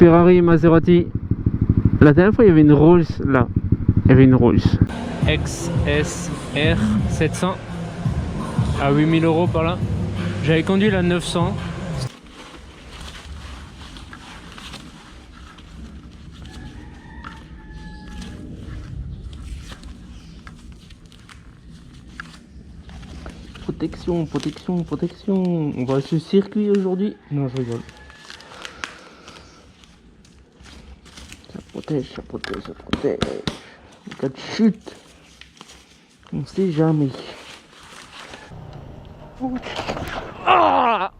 Ferrari, Maserati. La dernière fois, il y avait une Rolls là. Il y avait une Rolls. XSR 700 à 8000 € par là. J'avais conduit la 900. Protection, protection, protection. On va sur circuit aujourd'hui. Non, je rigole. Ça protège, ça protège, ça protège. En cas de chute, on sait jamais. Ah!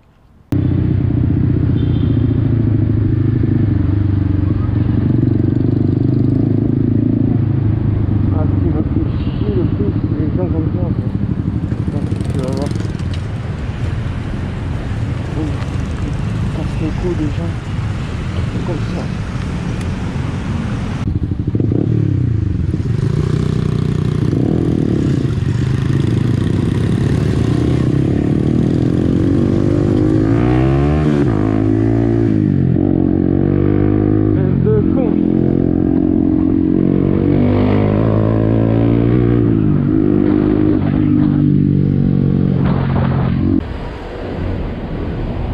Ah, ce qui me fait chier le plus, c'est les gens comme ça. Tu vas voir. Ils cassent les coups des gens. Comme ça.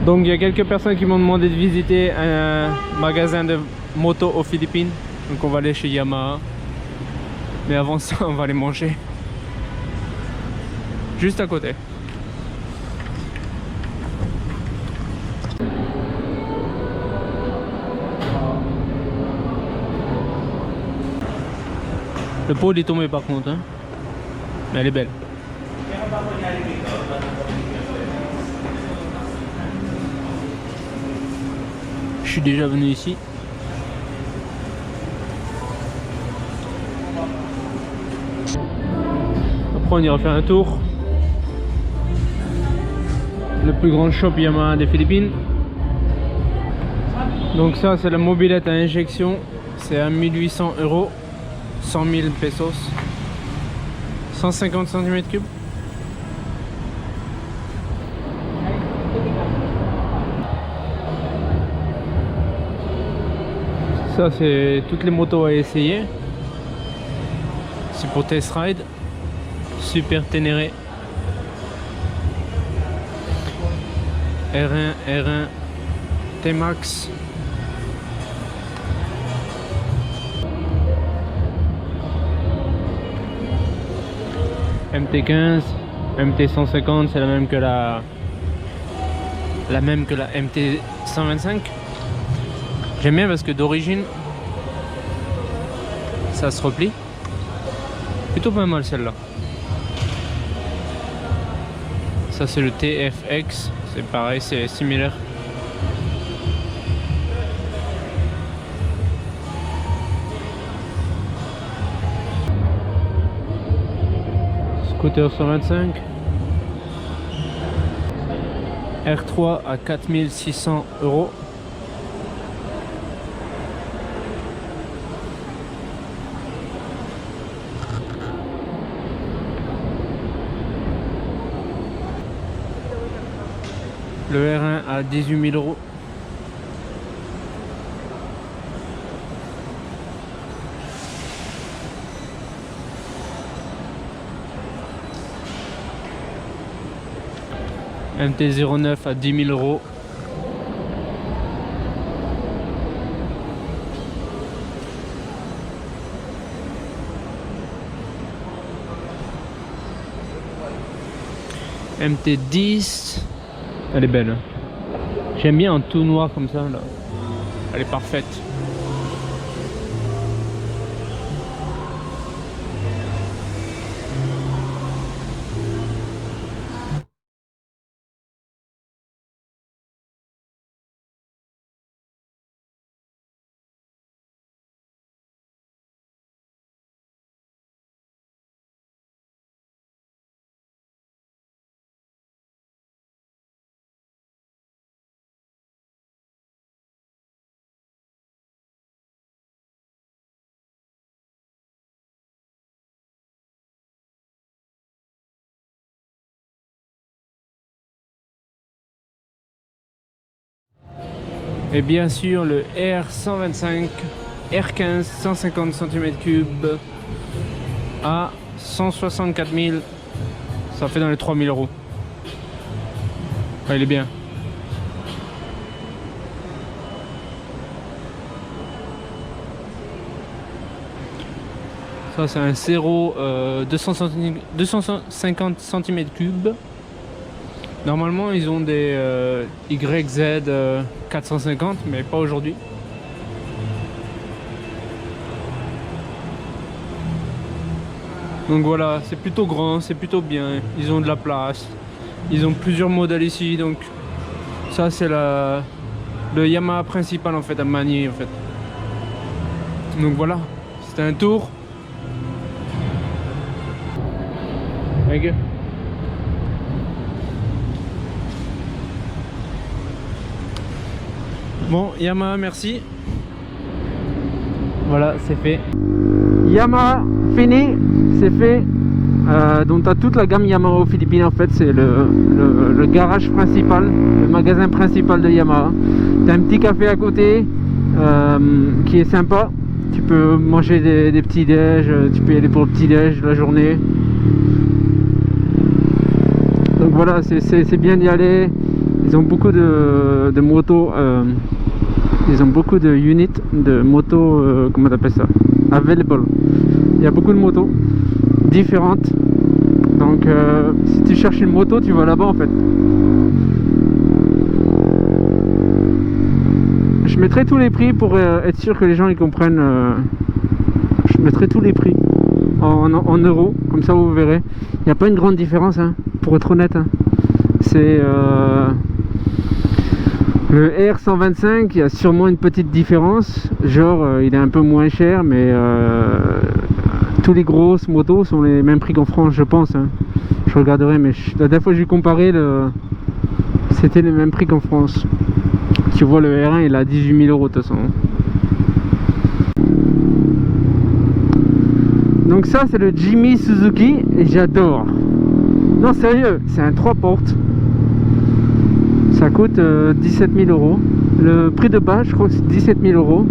Donc il y a quelques personnes qui m'ont demandé de visiter un magasin de moto aux Philippines. Donc on va aller chez Yamaha. Mais avant ça on va aller manger. Juste à côté. Le pot il est tombé par contre hein. Mais elle est belle. Je suis déjà venu ici. Après on ira faire un tour. Le plus grand shop Yamaha des Philippines. Donc ça c'est la mobilette à injection. C'est à 1800 €. 100 000 pesos. 150 cm3. Ça c'est toutes les motos à essayer. C'est pour test ride. Super Ténéré. R1, R1, T-Max. MT15, MT150, c'est la même que la MT125. J'aime bien parce que d'origine ça se replie. Plutôt pas mal celle-là. Ça c'est le TFX, c'est pareil, c'est similaire. Scooter 125. R3 à 4600 €. Le R1 à 18 000 €. MT-09 à 10 000 €. MT-10. Elle est belle. Hein. J'aime bien en tout noir comme ça là. Elle est parfaite. Et bien sûr le R125 R15 150 cm3 à 164 000, ça fait dans les 3000 euros. Ouais, il est bien. Ça c'est un Zero 250 cm3. Normalement ils ont des YZ 450 mais pas aujourd'hui. Donc voilà, c'est plutôt grand, c'est plutôt bien, ils ont de la place, ils ont plusieurs modèles ici, donc ça c'est le Yamaha principal en fait à manier en fait. Donc voilà, c'était un tour. Okay. Bon, Yamaha, merci. Voilà, c'est fait. Yamaha, fini, c'est fait. Donc tu as toute la gamme Yamaha aux Philippines en fait, c'est le garage principal, le magasin principal de Yamaha. Tu as un petit café à côté qui est sympa. Tu peux manger des petits déj, tu peux y aller pour le petit déj de la journée. Donc voilà, c'est bien d'y aller. Ils ont beaucoup de motos, ils ont beaucoup de units de motos, comment on appelle ça, available. Il y a beaucoup de motos différentes. Donc si tu cherches une moto, tu vas là-bas en fait. Je mettrai tous les prix pour être sûr que les gens ils comprennent. Je mettrai tous les prix en euros, comme ça vous verrez. Il n'y a pas une grande différence, hein, pour être honnête. Hein. C'est le R125, il y a sûrement une petite différence. Genre, il est un peu moins cher, mais tous les grosses motos sont les mêmes prix qu'en France, je pense. Hein. Je regarderai, mais la dernière fois que j'ai comparé, c'était les mêmes prix qu'en France. Tu vois, le R1 il est à 18 000 euros de toute façon. Donc ça c'est le Jimmy Suzuki et j'adore. Non sérieux, c'est un 3 portes. Ça coûte 17 000 euros. Le prix de base je crois que c'est 17 000 euros.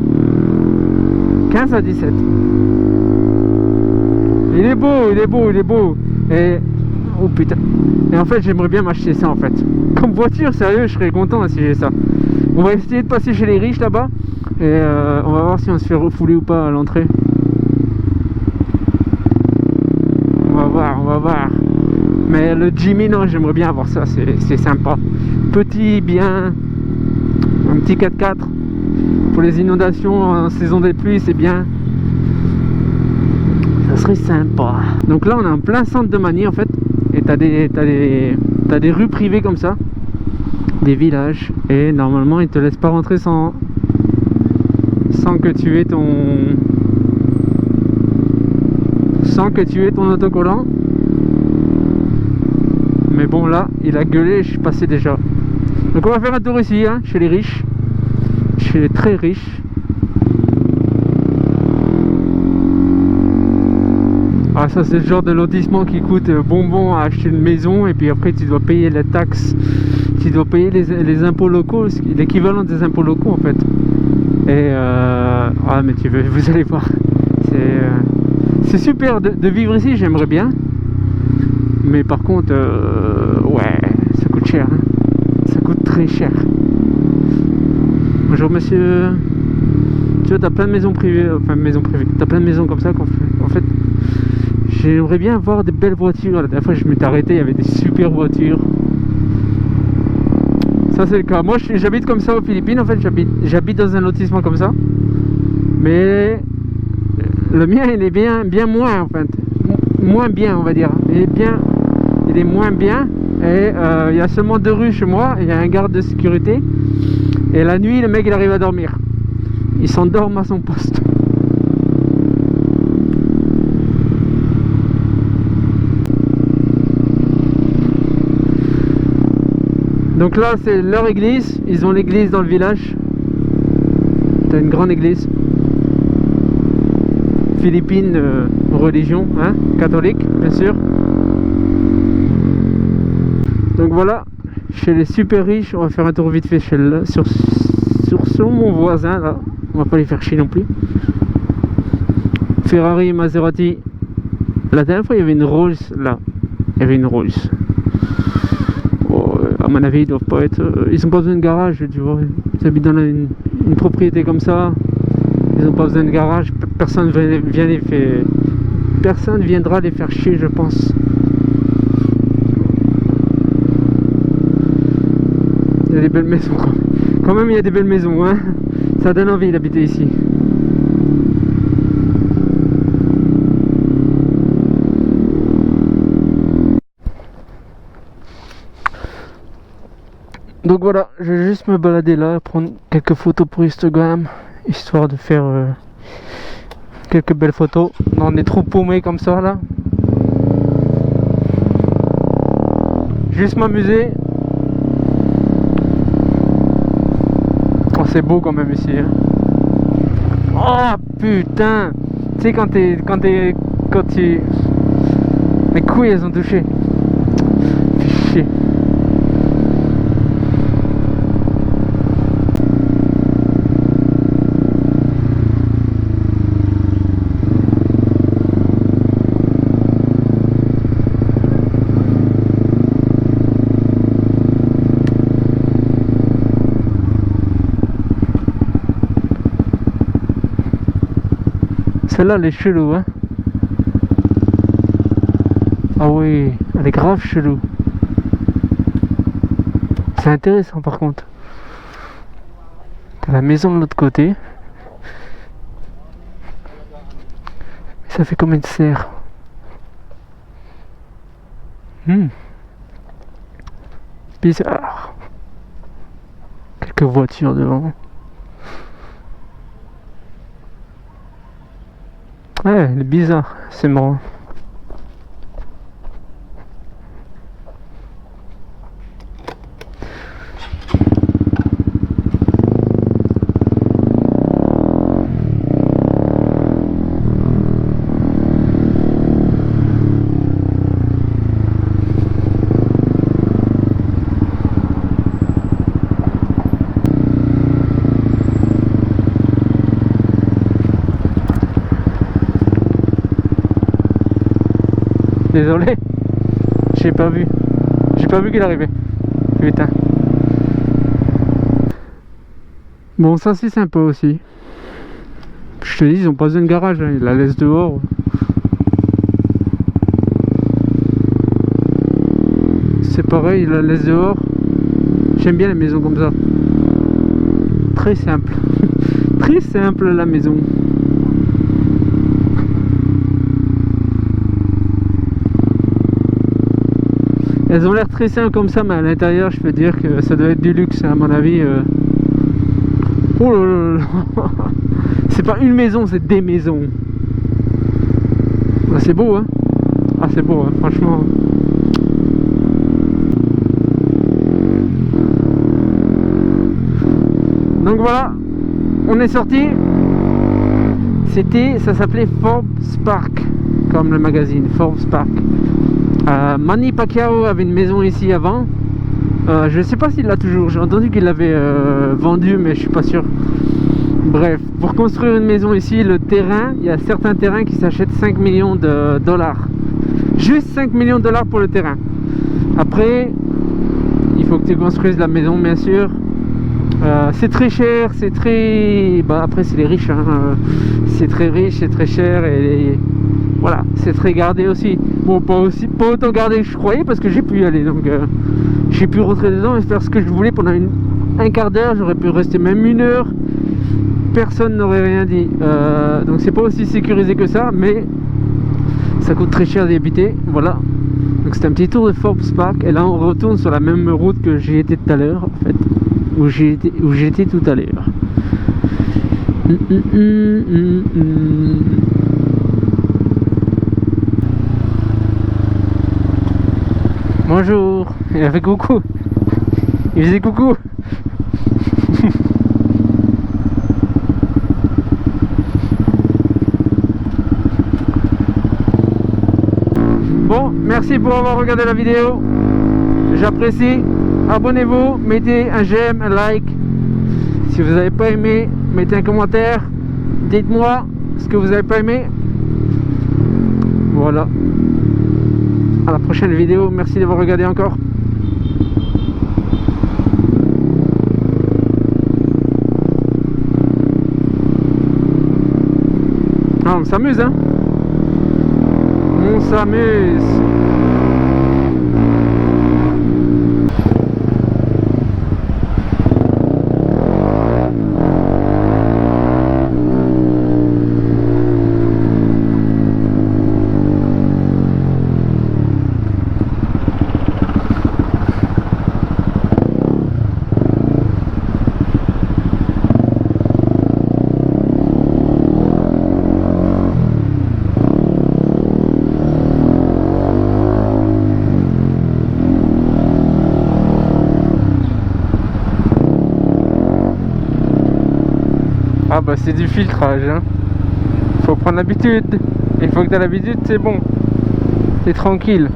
15 à 17. Il est beau, il est beau, il est beau. Et oh putain. Et en fait j'aimerais bien m'acheter ça en fait. Comme voiture, sérieux, je serais content si j'ai ça. On va essayer de passer chez les riches là-bas. Et on va voir si on se fait refouler ou pas à l'entrée. On va voir. Mais le Jimmy, non, j'aimerais bien avoir ça, c'est sympa. Petit, bien, un petit 4x4. Pour les inondations en saison des pluies, c'est bien. Ça serait sympa. Donc là, on est en plein centre de Manille en fait. Et t'as des rues privées comme ça. Des villages. Et normalement, ils te laissent pas rentrer sans que tu aies ton autocollant. Mais bon là il a gueulé, je suis passé déjà. Donc on va faire un tour ici hein, chez les riches, chez les très riches. Ah ça c'est le genre de lotissement qui coûte bonbon à acheter une maison. Et puis après tu dois payer les taxes, tu dois payer les impôts locaux, l'équivalent des impôts locaux en fait. Et ah mais vous allez voir, c'est super de vivre ici, j'aimerais bien. Mais par contre, ouais, ça coûte cher, hein. Ça coûte très cher. Bonjour monsieur. Tu vois, t'as plein de maisons privées, enfin maisons privées, t'as plein de maisons comme ça en fait, j'aimerais bien avoir des belles voitures. La dernière fois je m'étais arrêté, il y avait des super voitures. Ça c'est le cas. Moi j'habite comme ça aux Philippines, en fait j'habite dans un lotissement comme ça. Mais le mien il est bien moins en fait. Moins bien on va dire. Il est moins bien. Et il y a seulement 2 rues chez moi, il y a un garde de sécurité. Et la nuit le mec il arrive à dormir. Il s'endorme à son poste. Donc là c'est leur église, ils ont l'église dans le village. T'as une grande église philippine, religion, hein, catholique bien sûr. Donc voilà, chez les super riches, on va faire un tour vite fait sur selon mon voisin là, on va pas les faire chier non plus. Ferrari et Maserati. La dernière fois il y avait une Rolls là. Il y avait une Rolls. Oh, à mon avis ils doivent pas être. Ils ont pas besoin de garage, tu vois. Ils habitent dans une propriété comme ça. Ils ont pas besoin de garage. Personne viendra les faire chier, je pense. Il y a des belles maisons quand même, il y a des belles maisons, hein. Ça donne envie d'habiter ici. Donc voilà, je vais juste me balader là, prendre quelques photos pour Instagram, histoire de faire quelques belles photos dans des trous paumés comme ça là. Juste m'amuser. Oh, c'est beau quand même ici, hein. Oh putain. Tu sais quand tu... Mes couilles elles ont touché. Fais chier. Celle-là, elle est chelou, hein. Ah oui, elle est grave chelou. C'est intéressant par contre. T'as la maison de l'autre côté. Ça fait comme une serre. Bizarre. Quelques voitures devant. Ouais, elle est bizarre, c'est marrant. Désolé, j'ai pas vu qu'il arrivait. Putain. Bon, ça c'est sympa aussi. Je te dis, ils ont pas besoin de garage, hein. Ils la laissent dehors. C'est pareil, ils la laissent dehors. J'aime bien les maisons comme ça. Très simple. Très simple la maison. Elles ont l'air très simples comme ça, mais à l'intérieur, je peux dire que ça doit être du luxe, à mon avis. Oh là là. C'est pas une maison, c'est des maisons. Ah, c'est beau, hein. Ah, c'est beau, hein, franchement. Donc voilà, on est sorti. Ça s'appelait Forbes Park, comme le magazine Forbes Park. Manny Pacquiao avait une maison ici avant. Je sais pas s'il l'a toujours. J'ai entendu qu'il l'avait vendu, mais je suis pas sûr. Bref, pour construire une maison ici, le terrain, il y a certains terrains qui s'achètent 5 millions de dollars. Juste 5 millions de dollars pour le terrain. Après, il faut que tu construises la maison, bien sûr. C'est très cher, c'est très... Bah après c'est les riches, hein. C'est très riche, c'est très cher et voilà, c'est très gardé aussi. Bon, pas autant gardé que je croyais parce que j'ai pu y aller, donc j'ai pu rentrer dedans et faire ce que je voulais pendant un quart d'heure. J'aurais pu rester même 1 heure, personne n'aurait rien dit. Donc c'est pas aussi sécurisé que ça, mais ça coûte très cher d'y habiter. Voilà, donc c'est un petit tour de Forbes Park et là on retourne sur la même route que j'ai été tout à l'heure en fait. Où j'étais tout à l'heure. Bonjour. Il a fait coucou. Il faisait coucou. Bon, merci pour avoir regardé la vidéo. J'apprécie. Abonnez-vous, mettez un j'aime, un like Si vous n'avez pas aimé, mettez un commentaire. Dites-moi ce que vous n'avez pas aimé. Voilà. À la prochaine vidéo. Merci d'avoir regardé encore. Ah, on s'amuse, hein. On s'amuse. Ah bah c'est du filtrage, hein. Faut prendre l'habitude. Une fois que t'as l'habitude, c'est bon. T'es tranquille.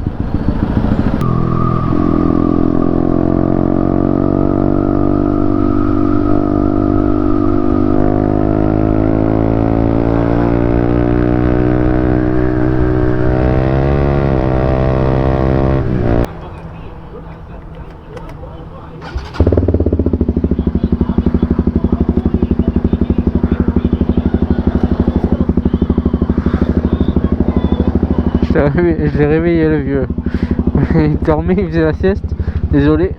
Je l'ai réveillé le vieux. Il dormait, il faisait la sieste. Désolé.